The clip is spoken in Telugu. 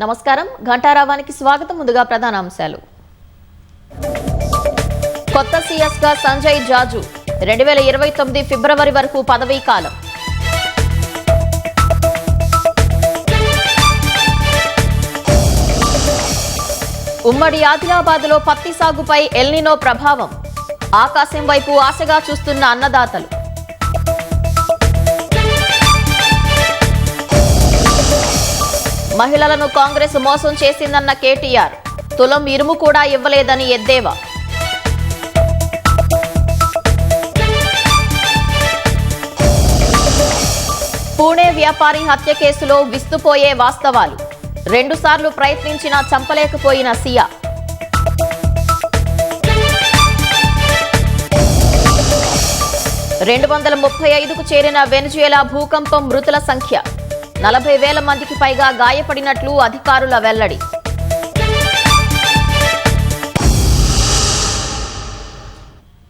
నమస్కారం ఘంటారావానికి స్వాగతం. ముందుగా ప్రధాన అంశాలు. కొత్త సీఎస్ గా సంజయ్ జాజు 2029 ఫిబ్రవరి వరకు పదవీ కాలం. ఉమ్మడి ఆదిలాబాద్లో పత్తి సాగుపై ఎల్నినో ప్రభావం. ఆకాశం వైపు ఆశగా చూస్తున్న అన్నదాతలు. మహిళలను కాంగ్రెస్ మోసం చేసిందన్న కేటీఆర్. తులం ఇరుము కూడా ఇవ్వలేదని ఎద్దేవా. పూణే వ్యాపారి హత్య కేసులో విస్తుపోయే వాస్తవాలు. 2 సార్లు ప్రయత్నించినా చంపలేకపోయిన సియా. $235కు చేరిన వెనిజుయేలా భూకంపం మృతుల సంఖ్య 40,000 మందికి పైగా గాయపడినట్లు అధికారుల వెల్లడి.